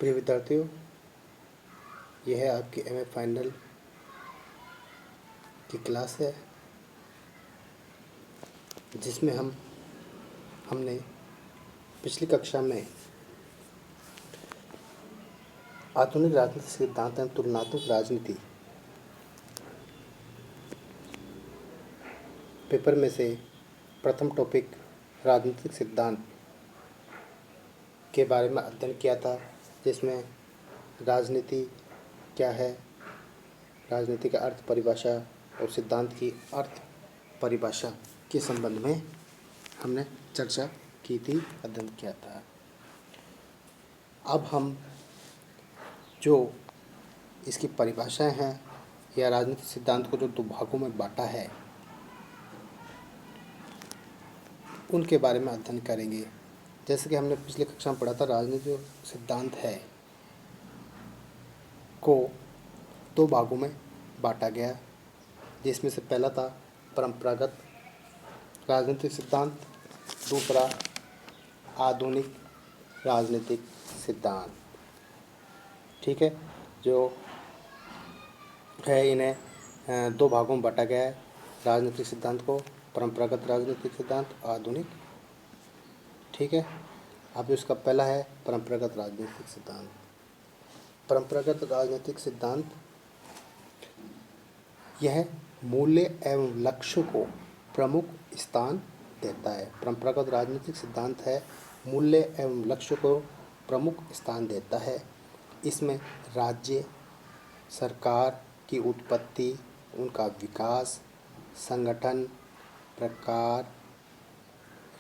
प्रिय विद्यार्थियों, यह है आपकी एमए फाइनल की क्लास है, जिसमें हमने पिछली कक्षा में आधुनिक राजनीतिक सिद्धांत एवं तुलनात्मक राजनीति पेपर में से प्रथम टॉपिक राजनीतिक सिद्धांत के बारे में अध्ययन किया था, जिसमें राजनीति क्या है, राजनीति का अर्थ परिभाषा और सिद्धांत की अर्थ परिभाषा के संबंध में हमने चर्चा की थी, अध्ययन किया था। अब हम जो इसकी परिभाषाएं हैं या राजनीतिक सिद्धांत को जो दो भागों में बांटा है, उनके बारे में अध्ययन करेंगे। जैसे कि हमने पिछले कक्षा में पढ़ा था, राजनीतिक सिद्धांत है को दो भागों में बांटा गया, जिसमें से पहला था परंपरागत राजनीतिक सिद्धांत, दूसरा आधुनिक राजनीतिक सिद्धांत। ठीक है, जो है इन्हें दो भागों में बांटा गया है, राजनीतिक सिद्धांत को परंपरागत राजनीतिक सिद्धांत, आधुनिक। ठीक है, अब इसका पहला है परंपरागत राजनीतिक सिद्धांत। परंपरागत राजनीतिक सिद्धांत यह मूल्य एवं लक्ष्य को प्रमुख स्थान देता है। परंपरागत राजनीतिक सिद्धांत है मूल्य एवं लक्ष्य को प्रमुख स्थान देता है। इसमें राज्य सरकार की उत्पत्ति, उनका विकास, संगठन, प्रकार,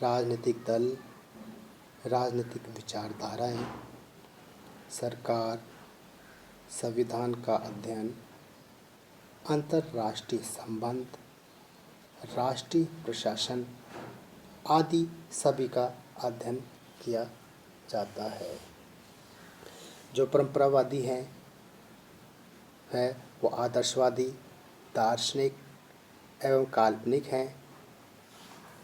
राजनीतिक दल, राजनीतिक विचारधाराएं, सरकार, संविधान का अध्ययन, अंतर्राष्ट्रीय संबंध, राष्ट्रीय प्रशासन आदि सभी का अध्ययन किया जाता है। जो परंपरावादी है वो आदर्शवादी, दार्शनिक एवं काल्पनिक हैं।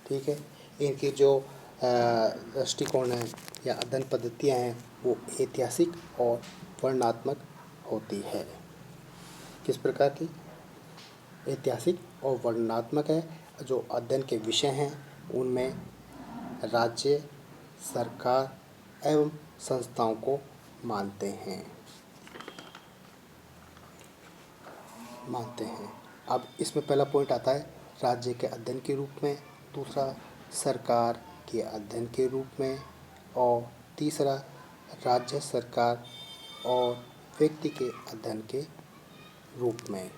ठीक है, इनकी जो दृष्टिकोण है या अध्ययन पद्धतियाँ हैं वो ऐतिहासिक और वर्णनात्मक होती है। किस प्रकार की? ऐतिहासिक और वर्णनात्मक है। जो अध्ययन के विषय हैं उनमें राज्य, सरकार एवं संस्थाओं को मानते हैं। अब इसमें पहला पॉइंट आता है राज्य के अध्ययन के रूप में, दूसरा सरकार के अध्ययन के रूप में, और तीसरा राज्य, सरकार और व्यक्ति के अध्ययन के रूप में।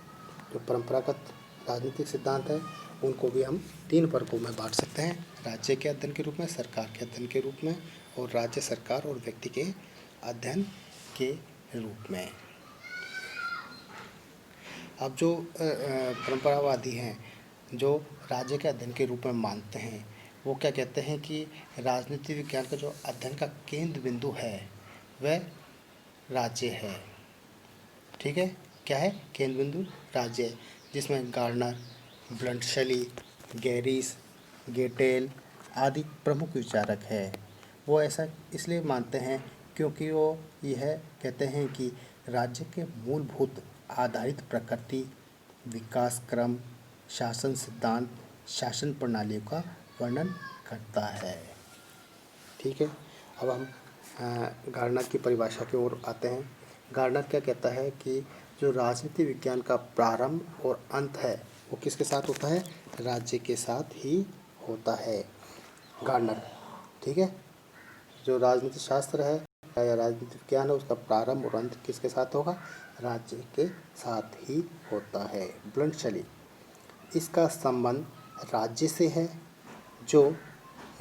जो परंपरागत राजनीतिक सिद्धांत है उनको भी हम तीन वर्गों में बांट सकते हैं, राज्य के अध्ययन के रूप में, सरकार के अध्ययन के रूप में और राज्य, सरकार और व्यक्ति के अध्ययन के रूप में। अब जो परंपरावादी हैं जो राज्य के अध्ययन के रूप में मानते हैं, वो क्या कहते हैं कि राजनीति विज्ञान का जो अध्ययन का केंद्र बिंदु है वह राज्य है। ठीक है, क्या है? केंद्र बिंदु राज्य, जिसमें गार्नर, ब्लंटशली, गैरिस, गेटेल आदि प्रमुख विचारक है। वो ऐसा इसलिए मानते हैं क्योंकि वो यह कहते हैं कि राज्य के मूलभूत आधारित प्रकृति, विकास क्रम, शासन सिद्धांत, शासन प्रणालियों का वर्णन करता है। ठीक है, अब हम गार्नर की परिभाषा की ओर आते हैं। गार्नर क्या कहता है कि जो राजनीति विज्ञान का प्रारंभ और अंत है वो किसके साथ होता है? राज्य के साथ ही होता है। गार्नर, ठीक है, जो राजनीति शास्त्र है या राजनीति विज्ञान है उसका प्रारंभ और अंत किसके साथ होगा? राज्य के साथ ही होता है। ब्लंटशली, इसका संबंध राज्य से है, जो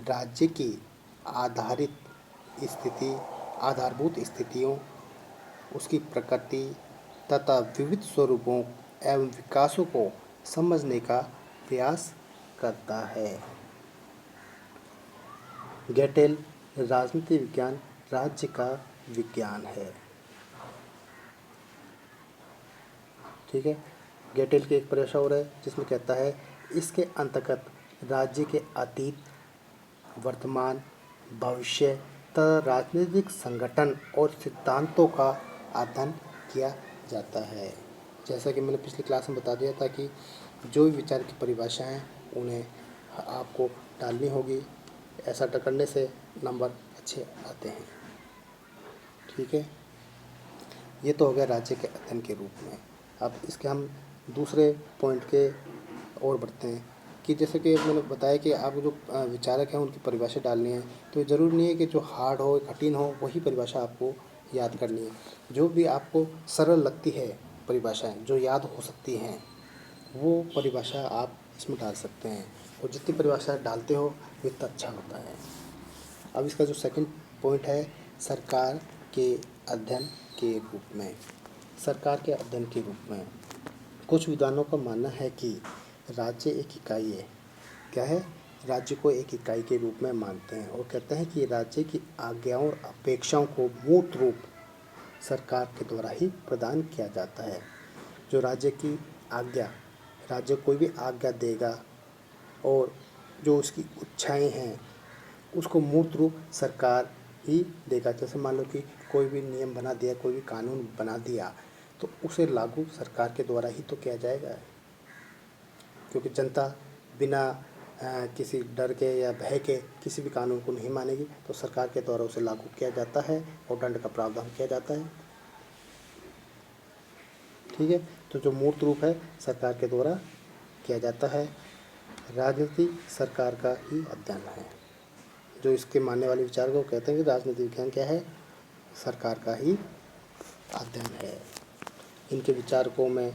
राज्य की आधारभूत स्थितियों, उसकी प्रकृति तथा विविध स्वरूपों एवं विकासों को समझने का प्रयास करता है। गेटेल, राजनीति विज्ञान राज्य का विज्ञान है। ठीक है, गेटेल की एक परिभाषा और है जिसमें कहता है इसके अंतर्गत राज्य के अतीत, वर्तमान, भविष्य तथा राजनीतिक संगठन और सिद्धांतों का अध्ययन किया जाता है। जैसा कि मैंने पिछली क्लास में बता दिया था कि जो भी विचार की परिभाषा हैं उन्हें आपको डालनी होगी। ऐसा करने से नंबर अच्छे आते हैं। ठीक है, ये तो हो गया राज्य के अध्ययन के रूप में। अब इसके हम दूसरे पॉइंट के और बढ़ते हैं कि जैसे कि मैंने बताया कि आपको जो विचारक हैं उनकी परिभाषा डालनी है, तो ज़रूरी नहीं है कि जो हार्ड हो कठिन हो वही परिभाषा आपको याद करनी है। जो भी आपको सरल लगती है परिभाषाएं जो याद हो सकती हैं वो परिभाषा आप इसमें डाल सकते हैं, और जितनी परिभाषा डालते हो उतना अच्छा होता है। अब इसका जो सेकंड पॉइंट है, सरकार के अध्ययन के रूप में। सरकार के अध्ययन के रूप में कुछ विद्वानों का मानना है कि राज्य एक इकाई है। क्या है? राज्य को एक इकाई के रूप में मानते हैं और कहते हैं कि राज्य की आज्ञाओं और अपेक्षाओं को मूर्त रूप सरकार के द्वारा ही प्रदान किया जाता है। जो राज्य की आज्ञा, राज्य कोई भी आज्ञा देगा और जो उसकी इच्छाएं हैं उसको मूर्त रूप सरकार ही देगा। जैसे मान लो कि कोई भी नियम बना दिया, कोई भी कानून बना दिया, तो उसे लागू सरकार के द्वारा ही तो किया जाएगा, क्योंकि जनता बिना किसी डर के या भय के किसी भी कानून को नहीं मानेगी, तो सरकार के द्वारा उसे लागू किया जाता है और दंड का प्रावधान किया जाता है। ठीक है, तो जो मूर्त रूप है सरकार के द्वारा किया जाता है। राजनीति सरकार का ही अध्ययन है। जो इसके मानने वाले विचार को कहते हैं कि राजनीति विज्ञान क्या है? सरकार का ही अध्ययन है। इनके विचारकों में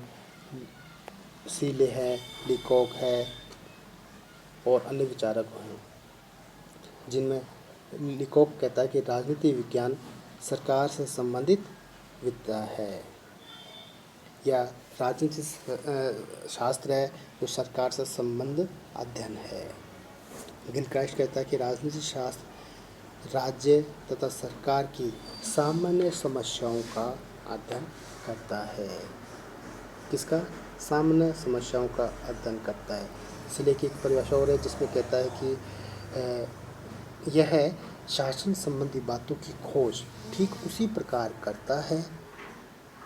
सीले है, लीकॉक है और अन्य विचारक हैं, जिनमें लीकॉक कहता है कि राजनीति विज्ञान सरकार से संबंधित विद्या है, या राजनीति शास्त्र है जो सरकार से संबंध अध्ययन है। गिलक्राइस्ट कहता है कि राजनीति शास्त्र राज्य तथा सरकार की सामान्य समस्याओं का अध्ययन करता है। किसका? सामान्य समस्याओं का अध्ययन करता है। इसलिए कि एक परिभाषा और है जिसमें कहता है कि यह शासन संबंधी बातों की खोज ठीक उसी प्रकार करता है।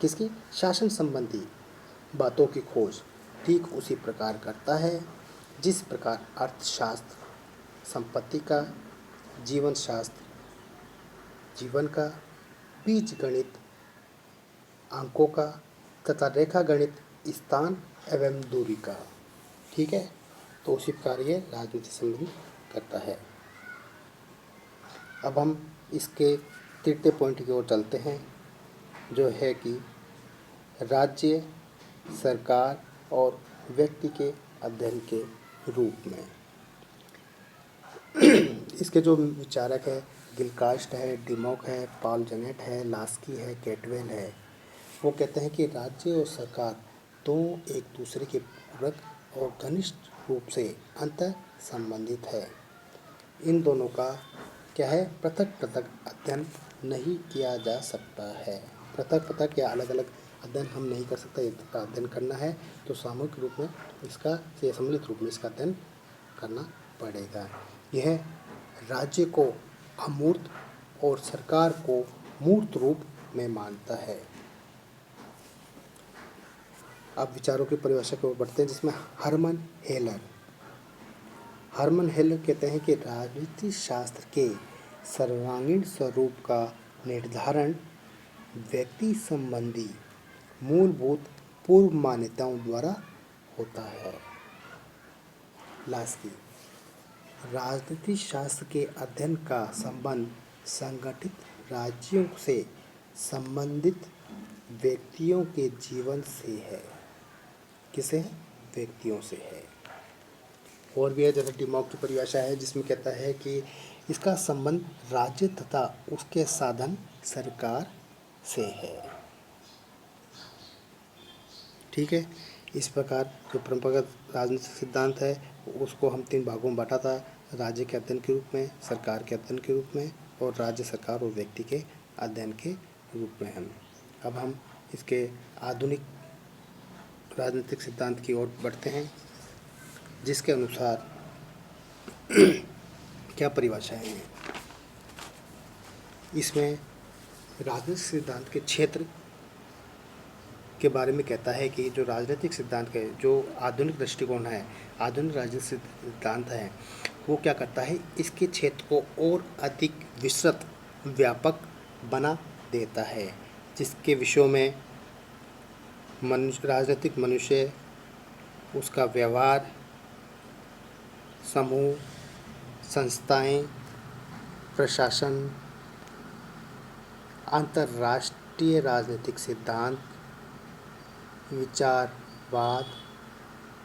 किसकी? शासन संबंधी बातों की खोज ठीक उसी प्रकार करता है जिस प्रकार अर्थशास्त्र संपत्ति का, जीवन शास्त्र जीवन का, बीज गणित अंकों का तथा रेखा गणित स्थान एवं दूरी का। ठीक है, तो उसी प्रकार ये राजनीति संबंध करता है। अब हम इसके तृतीय पॉइंट की ओर चलते हैं, जो है कि राज्य, सरकार और व्यक्ति के अध्ययन के रूप में। इसके जो विचारक है गिलक्राइस्ट है, डिमॉक है, पॉल जेनेट है, लास्की है, कैटवेल है, वो कहते हैं कि राज्य और सरकार दोनों एक दूसरे के पूरक और घनिष्ठ रूप से अंतर संबंधित है। इन दोनों का क्या है? पृथक पृथक अध्ययन नहीं किया जा सकता है। पृथक पृथक या अलग अलग अध्ययन हम नहीं कर सकते। इसका अध्ययन करना है तो सामूहिक रूप में इसका से सम्मिलित रूप में इसका अध्ययन करना पड़ेगा। यह राज्य को अमूर्त और सरकार को मूर्त रूप में मानता है। अब विचारों की परिभाषा की ओर बढ़ते हैं, जिसमें हरमन हेलर कहते हैं कि राजनीति शास्त्र के सर्वांगीण स्वरूप का निर्धारण व्यक्ति संबंधी मूलभूत पूर्व मान्यताओं द्वारा होता है। लास्की, राजनीति शास्त्र के अध्ययन का संबंध संगठित राज्यों से संबंधित व्यक्तियों के जीवन से है। किसे? व्यक्तियों से है। और भी है, जैसे डिमॉक की परिभाषा है जिसमें कहता है कि इसका संबंध राज्य तथा उसके साधन सरकार से है। ठीक है, इस प्रकार जो परंपरागत राजनीतिक सिद्धांत है उसको हम 3 भागों में बांटा था, राज्य के अध्ययन के रूप में, सरकार के अध्ययन के रूप में और राज्य, सरकार और व्यक्ति के अध्ययन के रूप में। अब हम इसके आधुनिक राजनीतिक सिद्धांत की ओर बढ़ते हैं, जिसके अनुसार क्या परिभाषाएं हैं। इसमें राजनीतिक सिद्धांत के क्षेत्र के बारे में कहता है कि जो राजनीतिक सिद्धांत के जो आधुनिक दृष्टिकोण है, आधुनिक राजनीतिक सिद्धांत है, वो क्या करता है, इसके क्षेत्र को और अधिक विस्तृत व्यापक बना देता है, जिसके विषयों में राजनीतिक मनुष्य, उसका व्यवहार, समूह, संस्थाएं, प्रशासन, अंतर्राष्ट्रीय राजनीतिक सिद्धांत, विचारवाद,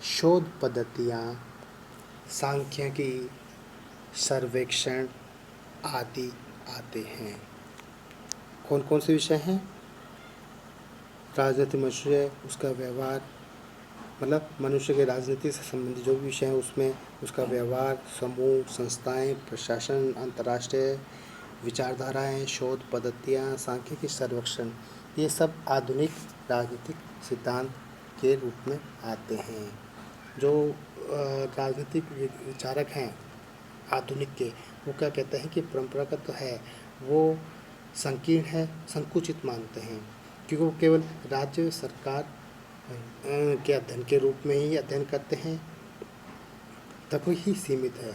शोध पद्धतियाँ, सांख्यिकी, सर्वेक्षण आदि आते हैं। कौन कौन से विषय हैं? राजनीतिक मनुष्य, उसका व्यवहार, मतलब मनुष्य के राजनीति से संबंधित जो भी विषय हैं उसमें उसका व्यवहार, समूह, संस्थाएं, प्रशासन, अंतर्राष्ट्रीय विचारधाराएं, शोध पद्धतियाँ, सांख्यिकी, सर्वेक्षण, ये सब आधुनिक राजनीतिक सिद्धांत के रूप में आते हैं। जो राजनीतिक विचारक हैं आधुनिक के, वो क्या कहते हैं कि परंपरागत तो है, वो संकीर्ण है, संकुचित मानते हैं, क्योंकि वो केवल राज्य सरकार के अध्ययन के रूप में ही अध्ययन करते हैं, तक ही सीमित है।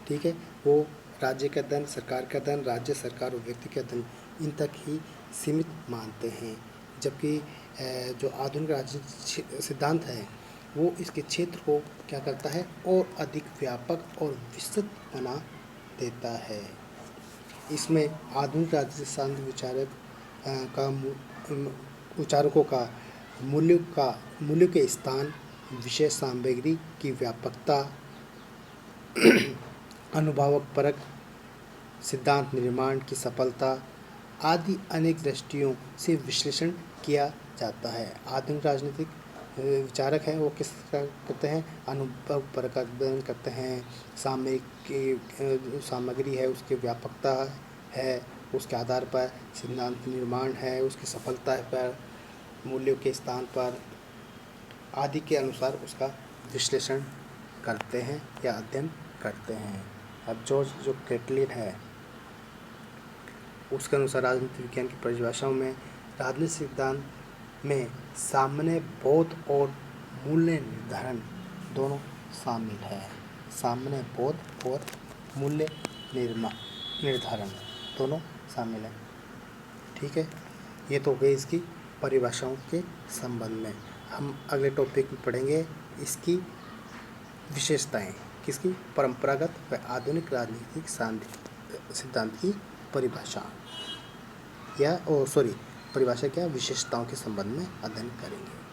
ठीक है, वो राज्य के अध्ययन, सरकार के अध्ययन, राज्य सरकार और व्यक्ति के अध्ययन, इन तक ही सीमित मानते हैं। जबकि जो आधुनिक राजनीतिक सिद्धांत है वो इसके क्षेत्र को क्या करता है, और अधिक व्यापक और विस्तृत बना देता है। इसमें आधुनिक राजनीतिक सिद्धांत विचारकों का मूल्य के स्थान, विषय सामग्री की व्यापकता, अनुभवपरक सिद्धांत निर्माण की सफलता आदि अनेक दृष्टियों से विश्लेषण किया जाता है। आधुनिक राजनीतिक विचारक हैं वो किस करते हैं, अनुभवपरक अध्ययन करते हैं, सामग्री है उसकी व्यापकता है, उसके आधार पर सिद्धांत निर्माण है, उसकी सफलता पर, मूल्यों के स्थान पर आदि के अनुसार उसका विश्लेषण करते हैं या अध्ययन करते हैं। अब जो कैटलिन है उसके अनुसार राजनीति विज्ञान की परिभाषाओं में राजनीतिक सिद्धांत में सामान्य बोध और मूल्य निर्धारण दोनों शामिल है। सामान्य बोध और मूल्य निर्धारण दोनों शामिल है। ठीक है, ये तो हो गई इसकी परिभाषाओं के संबंध में। हम अगले टॉपिक में पढ़ेंगे इसकी विशेषताएं, किसकी, परंपरागत व आधुनिक राजनीतिक सिद्धांत की परिभाषा या परिभाषा क्या, विशेषताओं के संबंध में अध्ययन करेंगे।